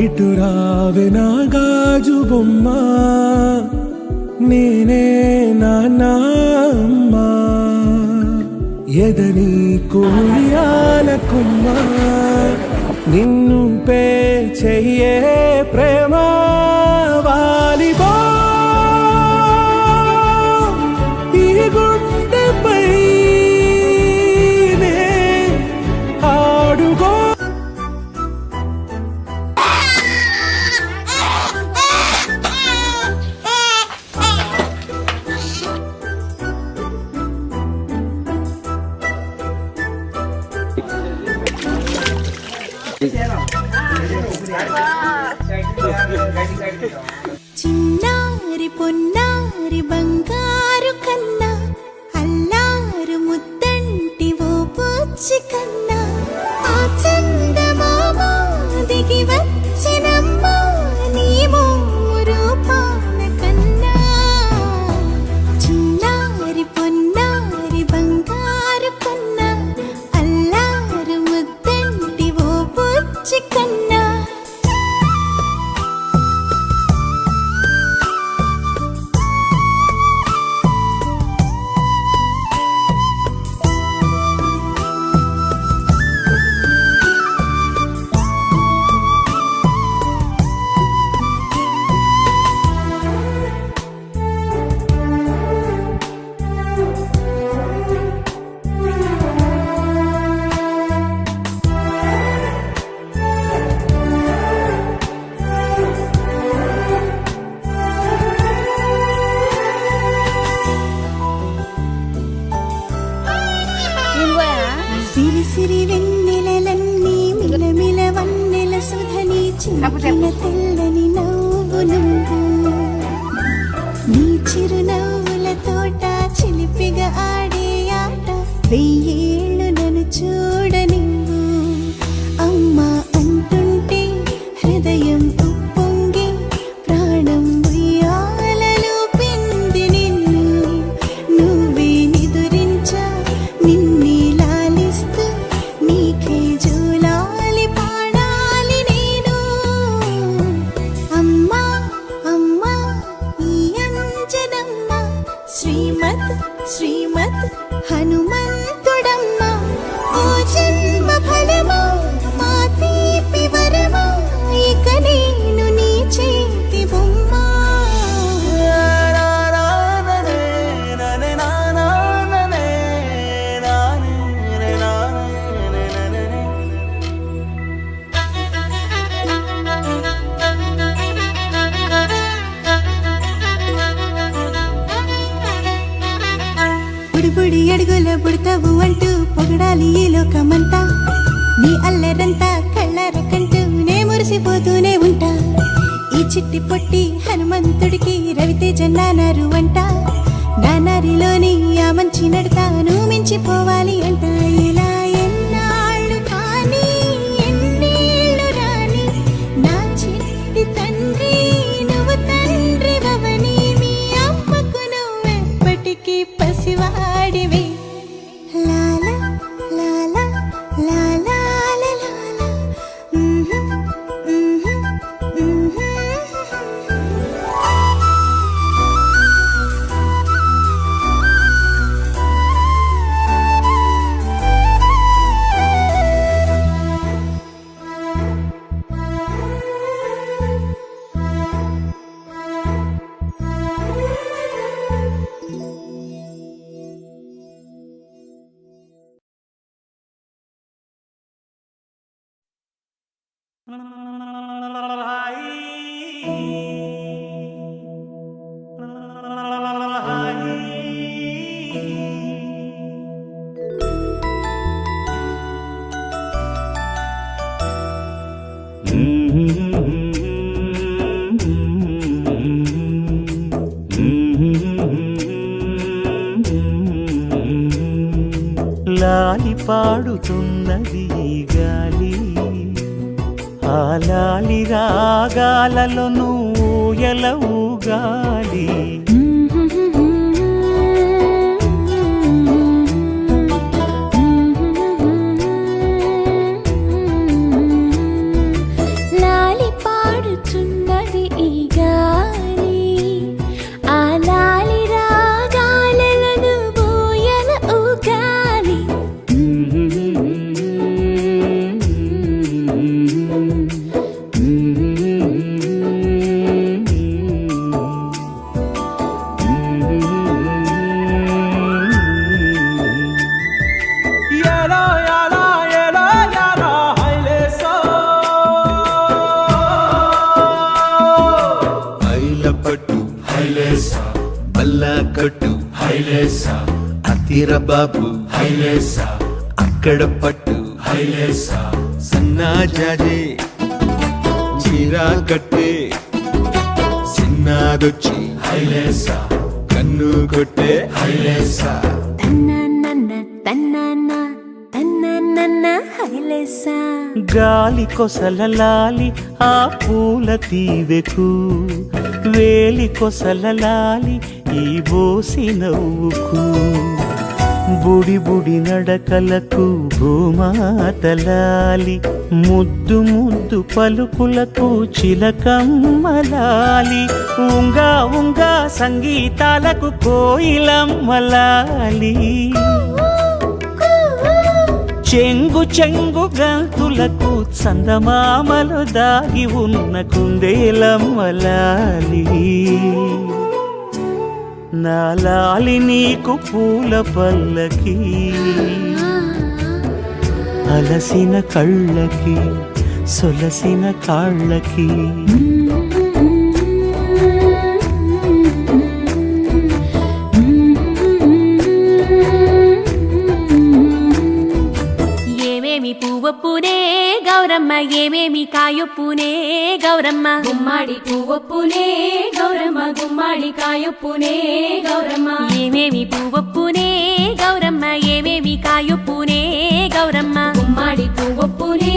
ఇటు రావే నా గాజు బొమ్మ, నేనే నాన్నమ్మ, ఎదని కుయాల కుమ్మ, నిన్ను పే చెయ్యే ప్రేమ వాలిబో ఈ గుండెపై ఆడుగో. చిన్నారి పొన్నారి బంగారు కన్నా, అల్లారు ముద్దంటి ఓ పుచ్చి కన్నా, ఆ చందమామ దిగి వచ్చినమ్మ నీ రూపాన కన్నా. చిన్నారి పొన్నారి బంగారు కన్నా, అల్లారు ముద్దంటి ఓ పుచ్చి కన్నా. సిరి సిరి వెన్నెలలన్నీ మిలమిల వన్నెల సుధని చిన్న తెల్లని నవ్వు నువ్వు, నీ చిరునవ్వుల తోట చిలిపిగా ఆడే ఆట వెయ్యేళ్ళు నన్ను చూడ నువ్వు. అమ్మా అంటుంటే హృదయం ఉప్పొంగి ప్రాణం ఉయ్యాలలో పిండి నిన్ను, నువ్వే నిదురించా నిన్నే లాలిస్తూ నీకే జోలాలి పాడాలి నేను. అమ్మా అమ్మా ఈ అంజనమ్మ, శ్రీమత్ శ్రీమత్ హనుమంతుడమ్మ, ఓ జన్మ ఫలమా మా తీపి వరమా, ఇక నేను నీ చేతి బొమ్మ. బుడి అడుగుల బుడతావు అంటూ పొగడాలి ఈ లోకమంతా, నీ అల్లరంతా కళ్ళారకంటూ నే మురిసిపోతూనే ఉంటా. ఈ చిట్టి పొట్టి హనుమంతుడికి రవితేజ నానారు అంట, నానారిలోని ఆ మంచి నడతాను మించిపోవాలి అంట. ఇలా ఎన్నాళ్ళు కానీ ఎన్నేళ్ళు రాని నా చిట్టి తండ్రి, నువ్వు తండ్రి భవని, మీ అమ్మకు నువ్వెప్పటికీ పసివాడివి. లాలా లాలా లాలా లాలా లాలి పాడుతున్నది గాలి, ఆ లాలి రాగాలలో నువ్వు ఎలవుగాలి. లాలి హైలేసా అతిర బాబు హైలేసా అక్కడ పట్టు హైలేసా సన్నా జాజే చీరా కట్టే సిన్నాదొచ్చి హైలేసా కన్ను కొట్టే హైలేసా తన్నన్న తన్నన్న తన్నన్న హైలేసా గాలి కొసలలాలి ఆ పూల తీవెకు వేలి కొసలలాలి ఈ బోసి నవ్వుకు బుడి బుడి నడకలకు భూమాతలాలి ముద్దు ముద్దు పలుకులకు చిలకమ్మలాలి ఉంగా ఉంగా సంగీతాలకు కోయిలమ్మలాలి చెంగు చెంగు గంతులకు చందమామలు దాగి ఉన్న కుందేలమ్మలాలి నా లాలి నీకు పూల పల్లకి అలసిన కళ్ళకి సొలసిన కాళ్ళకి ఏమేమి పువ్వొప్పునే గౌరమ్మ ఏమేమి కాయొప్పునే గౌరమ్మ గుమ్మాడి పువ్వొప్పునే గౌరమ్మ గుమ్మాడి కాయొప్పునే గౌరమ్మ ఏమేమి పువ్వొప్పునే గౌరమ్మ ఏమేమి కాయొప్పునే గౌరమ్మ గుమ్మాడి పువ్వొప్పునే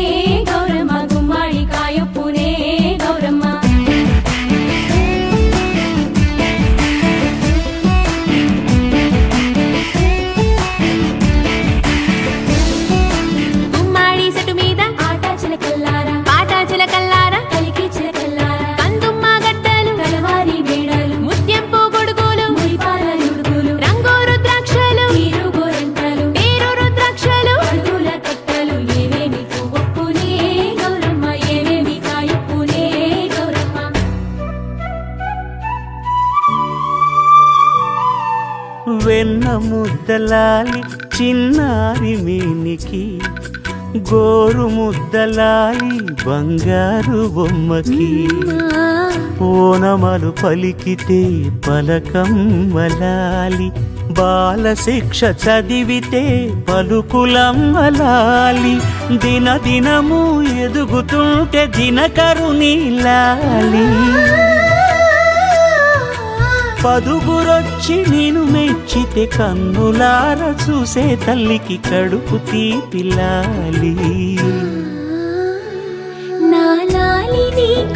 గౌరమ్మ గుమ్మాడి కాయొప్పునే గౌరమ్మ గుమ్మాడి సెటు మీద ఆట చిలకల్లారా పాట చిలకల్లారా కలికి చిలకల్లారా కందుమ్మ గడ్డలు కలవారి మేడలు ముత్యంపు గొడుగులు మురిపాల నుడుగులు రంగు రుద్రాక్షలు తీరు గోరంటలు పేరు రుద్రాక్షలు అడుగుల కట్టలు ఏమేమి పువ్వొప్పునే గౌరమ్మ ఏమేమి కాయొప్పునే గౌరమ్మ వెన్న ముద్దలాలి చిన్నారి మీనికి గోరు ముద్దలాలి బంగారు బొమ్మకి ఓనమలు పలికితే పలకమ్మలాలి బాల శిక్ష చదివితే పలుకులమ్మలాలి దిన దినము ఎదుగుతుంటే దినకరుని లాలి పదుగురొచ్చి నేను మెచ్చితే కన్నులార చూసే తల్లికి కడుపు తీపిలాలి నా లాలి నీకు